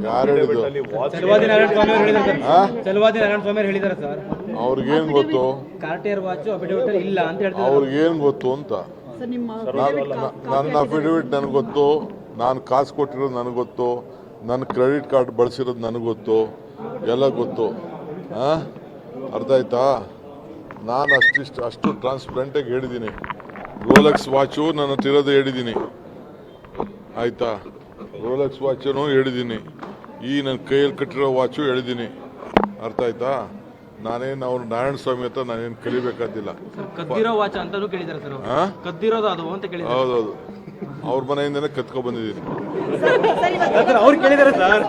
ಯಾರು ಹೇಳಿದ್ರು? ಚಲವಾದಿ ನಾರಾಯಣ ಸ್ವಾಮಿ ಅವರು ಹೇಳಿದ್ದಾರೆ ಸರ್. ಚಲವಾದಿ ನಾರಾಯಣ ಸ್ವಾಮಿ ಅವರು ಹೇಳಿದ್ದಾರೆ ಸರ್. ಅವ್ರಿಗೇನು ಗೊತ್ತು? ಕಾರ್ಟಿಯರ್ ವಾಚ್ ಅಫಿಡವಿಟ್ ಇಲ್ಲ ಅಂತ ಹೇಳ್ತಾರೆ. ಅವ್ರಿಗೇನು ಗೊತ್ತು ಅಂತ? ನನ್ನ ಅಫಿಡವಿಟ್ ನನಗೆ ಗೊತ್ತು, ನಾನು ಕಾಸು ಕೊಟ್ಟಿರೋದು ನನಗೆ ಗೊತ್ತು, ನನ್ನ ಕ್ರೆಡಿಟ್ ಕಾರ್ಡ್ ಬಳಸಿರೋದು ನನಗೆ ಗೊತ್ತು, ಎಲ್ಲ ಗೊತ್ತು. ಅರ್ಥ ಆಯ್ತಾ? ನಾನು ಅಷ್ಟು ಟ್ರಾನ್ಸ್ಪರೆಂಟಾಗಿ ಹೇಳಿದ್ದೀನಿ. ರೋಲೆಕ್ಸ್ ವಾಚು ನನ್ನ ಹತ್ರ ಇರೋದು ಹೇಳಿದ್ದೀನಿ, ಆಯಿತಾ? ರೋಲೆಕ್ಸ್ ವಾಚನ್ನು ಹೇಳಿದ್ದೀನಿ, ಈ ನನ್ನ ಕೈಯಲ್ಲಿ ಕಟ್ಟಿರೋ ವಾಚು ಹೇಳಿದ್ದೀನಿ. ಅರ್ಥ ಆಯ್ತಾ? ನಾನೇನು ಅವ್ರು ನಾರಾಯಣ ಸ್ವಾಮಿ ಹತ್ರ ನಾನೇನು ಕಲಿಬೇಕಾದಿಲ್ಲ. ಕದ್ದಿರೋ ವಾಚ್ ಅಂತಾನೂ ಕೇಳಿದ್ದಾರೆ ಸರ್. ಕದ್ದಿರೋದು ಅದು ಅಂತ ಕೇಳಿದ್ದಾರೆ. ಹೌದೌದು, ಅವ್ರ ಮನೆಯಿಂದನೇ ಕತ್ಕೊ ಬಂದಿದ್ದೀನಿ. ಅವ್ರು ಕೇಳಿದ್ದಾರೆ ಸರ್.